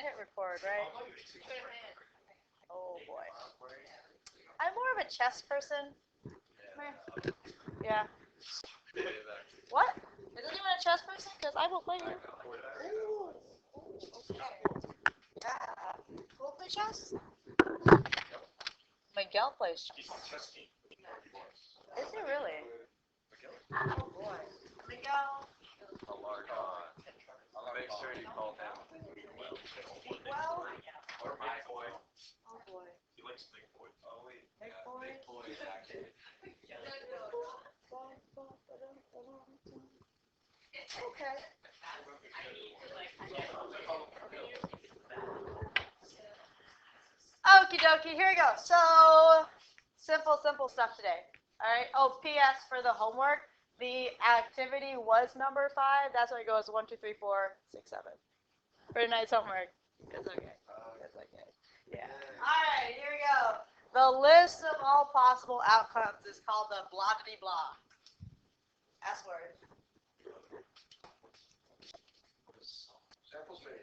hit record, right? Oh boy. I'm more of a chess person. Yeah. What? Is anyone a chess person? Because I will play you. Ooh. Okay. Yeah. Who will play chess? Miguel plays chess. Is he really? Oh boy. Miguel. I'll make sure you call him Well. or Big Boy. Oh boy. He likes Big Boy. Oh wait. Big Boy. Big Boy is actually. Okay. Okie dokie, here we go. So, simple stuff today. Alright, oh, P.S. for the homework, the activity was number 5. That's why it goes 1, 2, 3, 4, 6, 7. For tonight's homework. It's okay. It's okay. Yeah. Alright, here we go. The list of all possible outcomes is called the blah-de-blah. S word.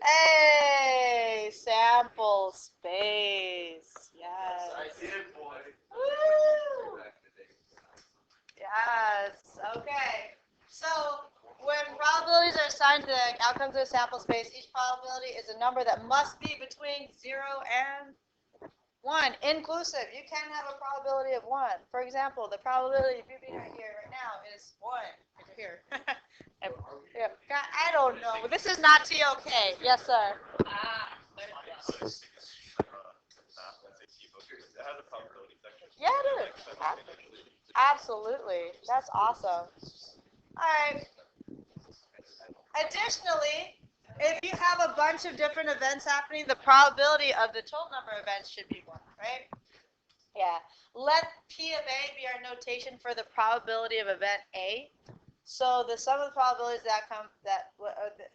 Hey, sample space. Yes. I did, boy. Woo! Yes. Okay. So when probabilities are assigned to the outcomes of a sample space, each probability is a number that must be between 0 and 1, inclusive. You can have a probability of 1. For example, the probability of you being right here right now is 1. Right here. Yeah. I don't know. This is not TOK. Yes, sir. Yeah, it is. Absolutely. That's awesome. All right. Additionally, if you have a bunch of different events happening, the probability of the total number of events should be 1, right? Yeah. Let P of A be our notation for the probability of event A. So the sum of the probabilities of the outcome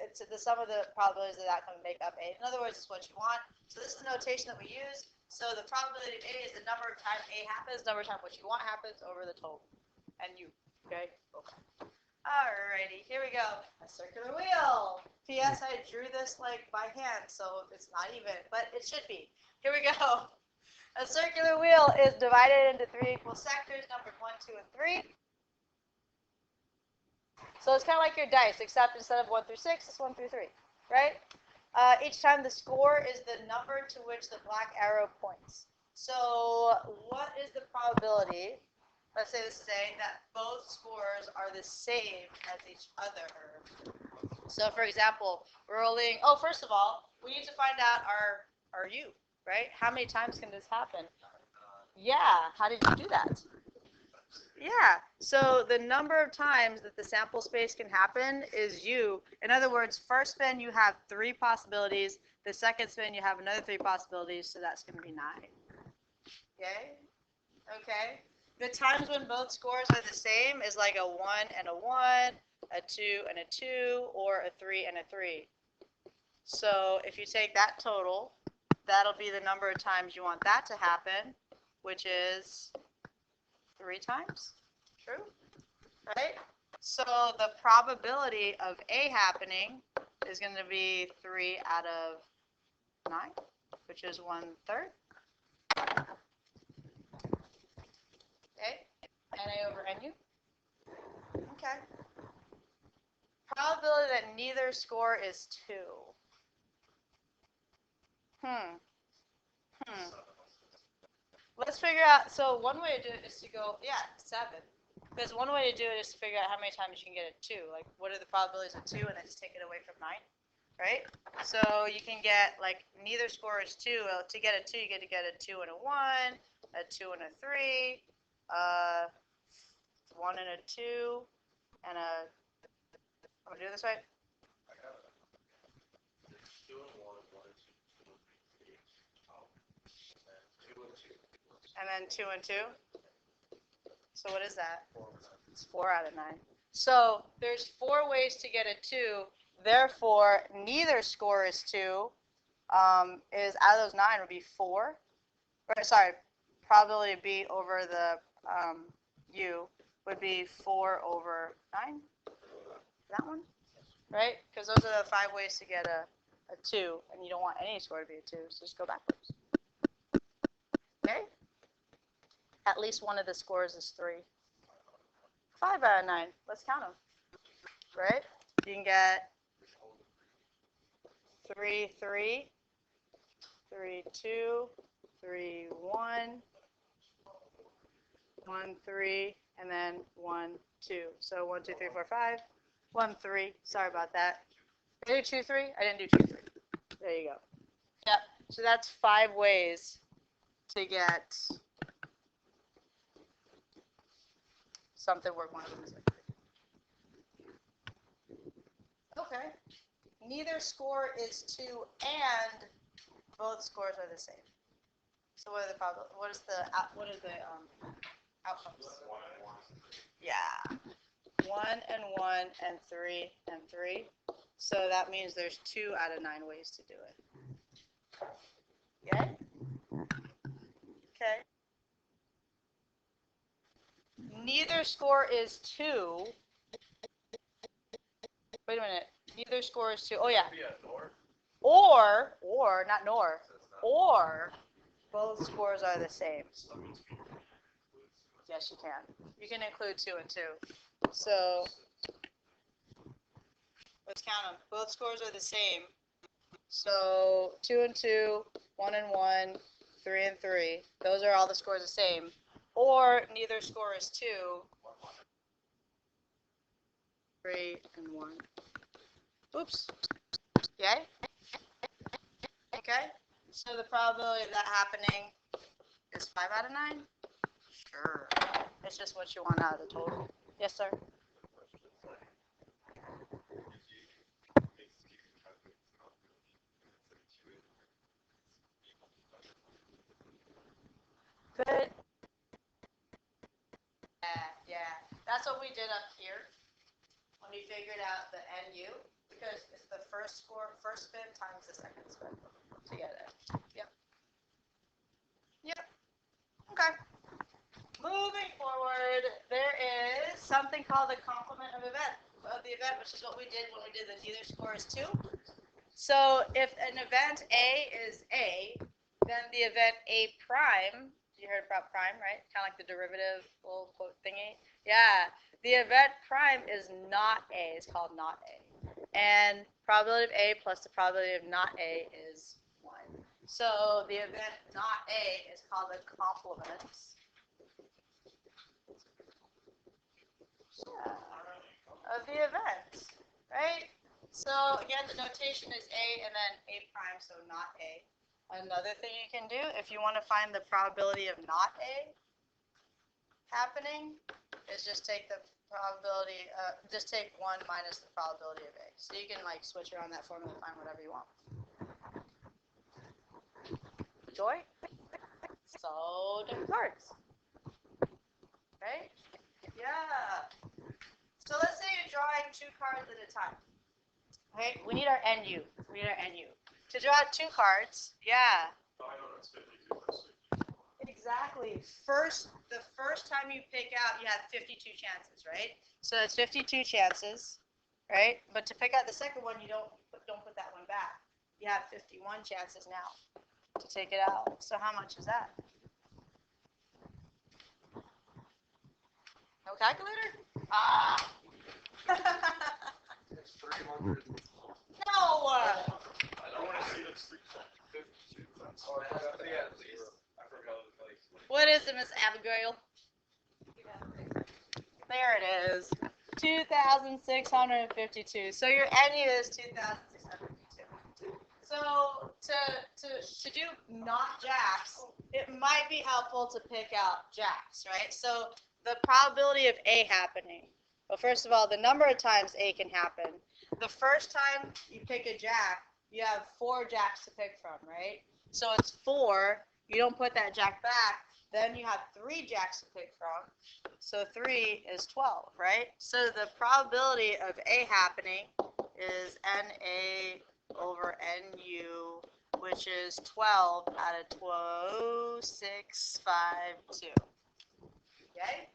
it's the sum of the probabilities of the outcome make up A. In other words, it's what you want. So this is the notation that we use. So the probability of A is the number of times A happens, number of times what you want happens over the total. And you, okay? Okay. Alrighty, here we go. A circular wheel. P.S. I drew this like by hand, so it's not even, but it should be. Here we go. A circular wheel is divided into 3 equal sectors, numbered 1, 2, and 3. So it's kind of like your dice, except instead of 1 through 6, it's 1 through 3, right? Each time the score is the number to which the black arrow points. So what is the probability, let's say this is A, that both scores are the same as each other? So for example, we're rolling, first of all, we need to find out our U, right? How many times can this happen? Yeah, how did you do that? Yeah, so the number of times that the sample space can happen is U. In other words, first spin you have 3 possibilities. The second spin you have another 3 possibilities, so that's going to be 9. Okay? Okay. The times when both scores are the same is like a 1 and a 1, a 2 and a 2, or a 3 and a 3. So if you take that total, that'll be the number of times you want that to happen, which is 3 times. True? Right? So the probability of A happening is going to be 3 out of 9, which is 1/3. Okay? NA over NU. Okay. Probability that neither score is 2. Let's figure out, so one way to do it is to go, 7. Because one way to do it is to figure out how many times you can get a 2. Like, what are the probabilities of 2, and then just take it away from 9, right? So you can get, like, neither score is 2. Well, to get a 2, you get to get a 2 and a 1, a 2 and a 3, 1 and a 2, and a, I'm going to do this right? And then 2 and 2. So what is that? It's 4 out of 9. So there's 4 ways to get a 2. Therefore, neither score is 2. Is out of those 9 would be 4. Or, sorry, probability of B over the U would be 4 over 9. That one, right? Because those are the 5 ways to get a a 2, and you don't want any score to be a 2, so just go backwards. Okay? At least one of the scores is 3. 5 out of 9. Let's count them. Right? You can get 3, 3, 3, 2, 3, 1, 1, 3, and then 1, 2. So 1, 2, 3, 4, 5. 1, 3. Sorry about that. Did I do 2, 3? I didn't do 2, 3. There you go. Yep. So that's 5 ways to get something where one of them is like 3. Okay. Neither score is 2 and both scores are the same. So what are the probability? What is the outcomes? Yeah. 1 and 1 and 3 and 3. So that means there's 2 out of 9 ways to do it. Okay? Okay. Neither score is 2. Wait a minute. Neither score is 2. Oh, yeah. Or, not nor, or both scores are the same. Yes, you can. You can include 2 and 2. So let's count them. Both scores are the same. So 2 and 2, 1 and 1, 3 and 3. Those are all the scores the same. Or neither score is 2. 3 and 1. Oops. Okay? Okay? So the probability of that happening is 5 out of 9? Sure. It's just what you want out of the total. Yes, sir? Good. Yeah. That's what we did up here when we figured out the NU, because it's the first spin times the second spin to get it. Yep. Yep. Okay. Moving forward, there is something called the complement of the event, which is what we did when we did the neither score is 2. So if an event A is A, then the event A prime, you heard about prime, right? Kind of like the derivative little quote thingy. Yeah, the event prime is not A. It's called not A. And probability of A plus the probability of not A is 1. So the event not A is called the complement. Of the event, right? So again, the notation is A and then A prime, so not A. Another thing you can do, if you want to find the probability of not A happening, is just take the probability, just take 1 minus the probability of A. So you can like switch around that formula and find whatever you want. Joy? So different cards. Right? Yeah. So let's say you're drawing 2 cards at a time. Okay, we need our NU. We need our NU. To draw 2 cards, yeah. Exactly. The first time you pick out, you have 52 chances, right? So that's 52 chances, right? But to pick out the second one, you don't put that one back. You have 51 chances now to take it out. So how much is that? No calculator? Ah. It's 300. No. I don't want to see this 352. Oh, it has to be at least. I forgot the place. What is it, Miss Abigail? There it is. 2,652. So your NU is 2,652. So to do not jacks, it might be helpful to pick out jacks, right? So the probability of A happening. Well, first of all, the number of times A can happen. The first time you pick a jack, you have 4 jacks to pick from, right? So it's 4. You don't put that jack back. Then you have 3 jacks to pick from. So 3 is 12, right? So the probability of A happening is NA over NU, which is 12 out of 12,652. Okay?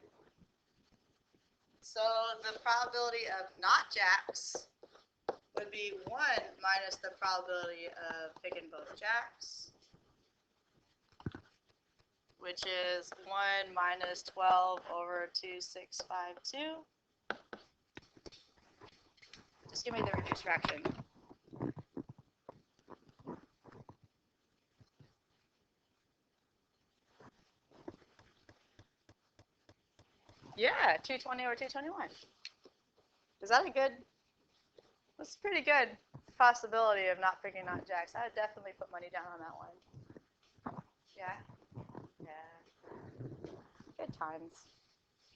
So the probability of not jacks would be 1 minus the probability of picking both jacks, which is 1 minus 12 over 2652. Just give me the reduced fraction. Yeah, 220 over 221. Is that a good? That's pretty good possibility of not picking out jacks. I would definitely put money down on that one. Yeah. Yeah. Good times.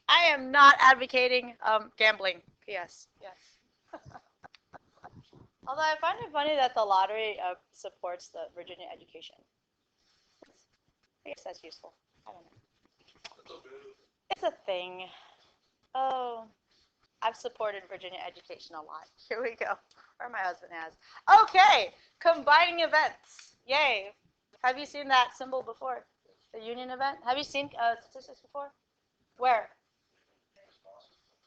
I am not advocating gambling. P.S. Yes. Although I find it funny that the lottery supports the Virginia education. I guess that's useful. I don't know. It's a thing. Oh, I've supported Virginia education a lot. Here we go. Or my husband has. Okay, combining events. Yay. Have you seen that symbol before? The union event? Have you seen statistics before? Where?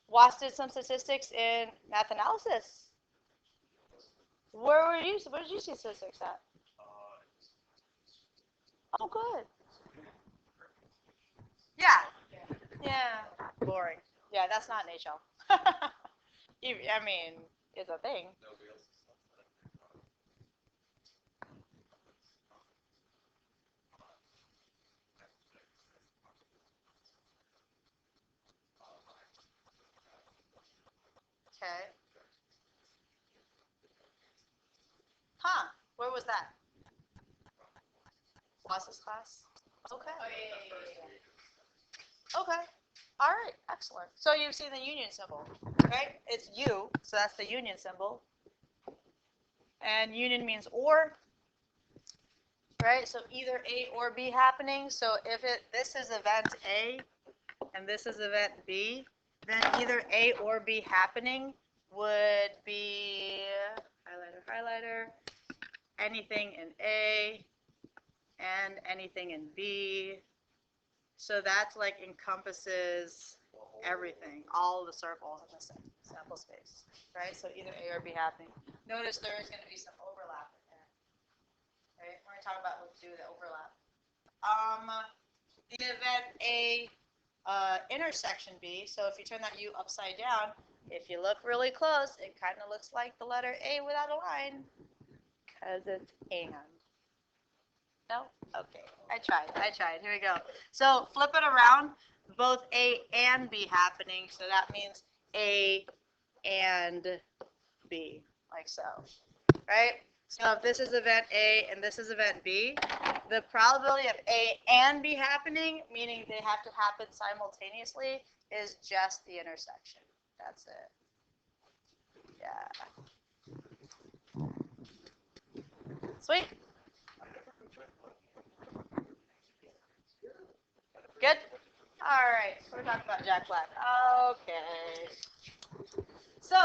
WAS did some statistics in math analysis. Where did you see statistics at? Oh, good. Yeah. Yeah. Boring. Yeah, that's not an HL. I mean, it's a thing. Okay. Huh. Where was that? Wass's class? Okay. Okay. All right. Excellent. So you've seen the union symbol, right? It's U, so that's the union symbol. And union means or, right? So either A or B happening. So if this is event A and this is event B, then either A or B happening would be highlighter, anything in A and anything in B. So that's like encompasses everything, all the circles in the sample space, right? So either A or B happening. Notice there is going to be some overlap in there, right? We're going to talk about what to do with the overlap. The event A intersection B, so if you turn that U upside down, if you look really close, it kind of looks like the letter A without a line, because it's and. No? Okay. I tried. Here we go. So flip it around. Both A and B happening. So that means A and B, like so. Right? So if this is event A and this is event B, the probability of A and B happening, meaning they have to happen simultaneously, is just the intersection. That's it. Yeah. Sweet. Good? All right, so we're talking about Jack Black. Okay. So,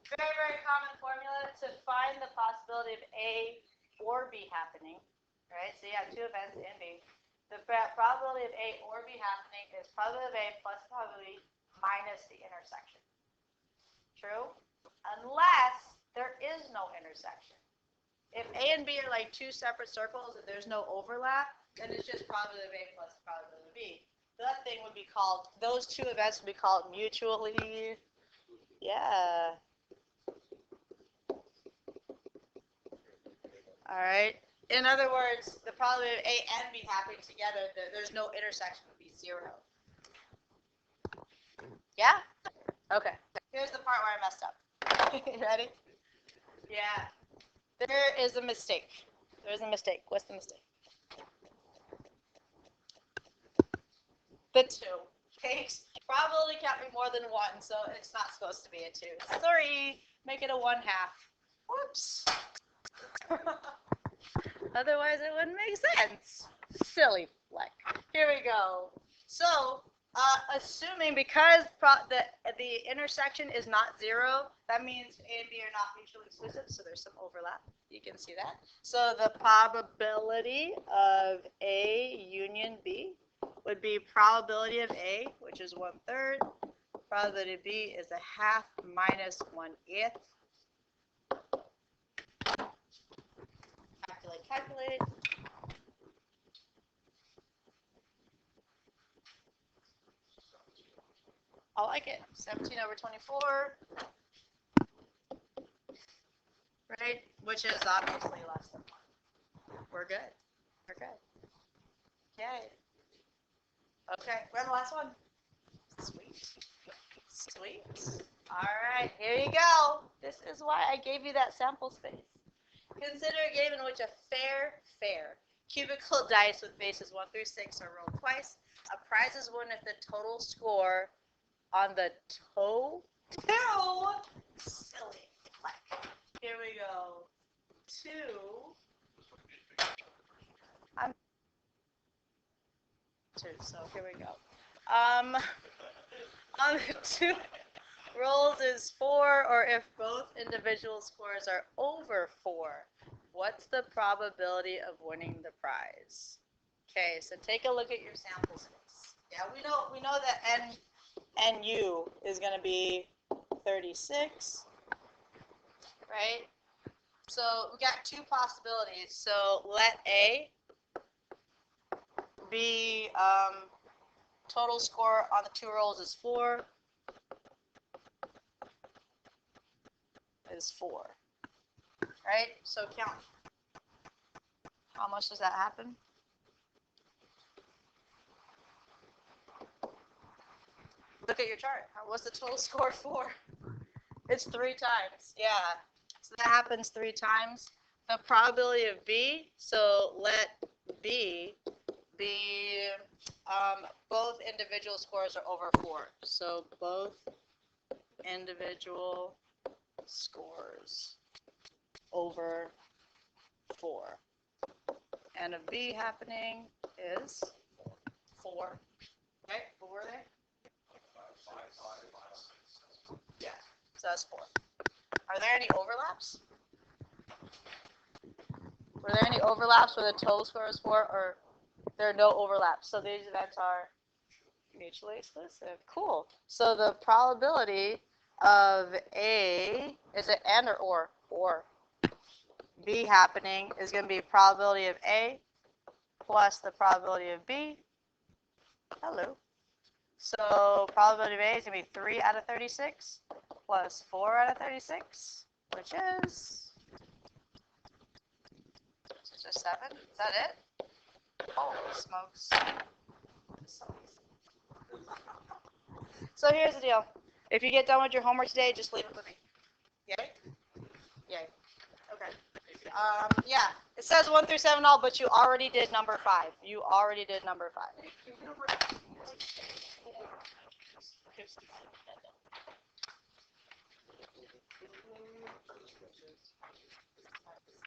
very, very common formula to find the possibility of A or B happening, right? So you have two events, A and B. The probability of A or B happening is probability of A plus probability minus the intersection. True? Unless there is no intersection. If A and B are like two separate circles and there's no overlap, then it's just probability of A plus probability of B. That thing would be called, those two events would be called mutually, yeah. All right. In other words, the probability of A and B happening together, there's no intersection, would be 0. Yeah? Okay. Here's the part where I messed up. Ready? Yeah. There is a mistake. There's a mistake. What's the mistake? The 2. Okay. Probability can't be more than 1, so it's not supposed to be a 2. Sorry. Make it a 1/2. Whoops. Otherwise, it wouldn't make sense. Silly fleck. Here we go. So, assuming because the intersection is not 0, that means A and B are not mutually exclusive, so there's some overlap. You can see that. So the probability of A union B would be probability of A, which is 1/3. Probability of B is 1/2 minus 1/8. like it. 17/24. Right? Which is obviously less than 1. We're good. We're good. Okay. Okay, we're on the last one. Sweet. Sweet. All right, here you go. This is why I gave you that sample space. Consider a game in which a fair cubical dice with bases 1 through 6 are rolled twice. A prize is won if the total score on the toe. Silly. Here we go. 2. I'm 2, so here we go. On the 2 rolls is 4, or if both individual scores are over 4. What's the probability of winning the prize? Okay, so take a look at your sample space. Yeah, we know that NU is going to be 36, right? So we got 2 possibilities. So let A be total score on the 2 rolls is 4. Is 4. Right? So count. How much does that happen? Look at your chart. What's the total score for? It's 3 times. Yeah. So that happens 3 times. The probability of B, so let B be both individual scores are over 4. So both individual scores over 4. And of B happening is 4. Okay, what were they? Yeah, so that's 4. Are there any overlaps? Were there any overlaps where the total score is 4, or there are no overlaps? So these events are mutually exclusive. Cool. So the probability of A, is it and or? Or. B happening is going to be probability of A plus the probability of B. Hello. So probability of A is going to be 3 out of 36 plus 4 out of 36, which is just 7. Is that it? Holy smokes. So here's the deal. If you get done with your homework today, just leave it with me. Yay? Yay. Okay. Yeah, it says 1 through 7 all, but you already did number 5. You already did number 5.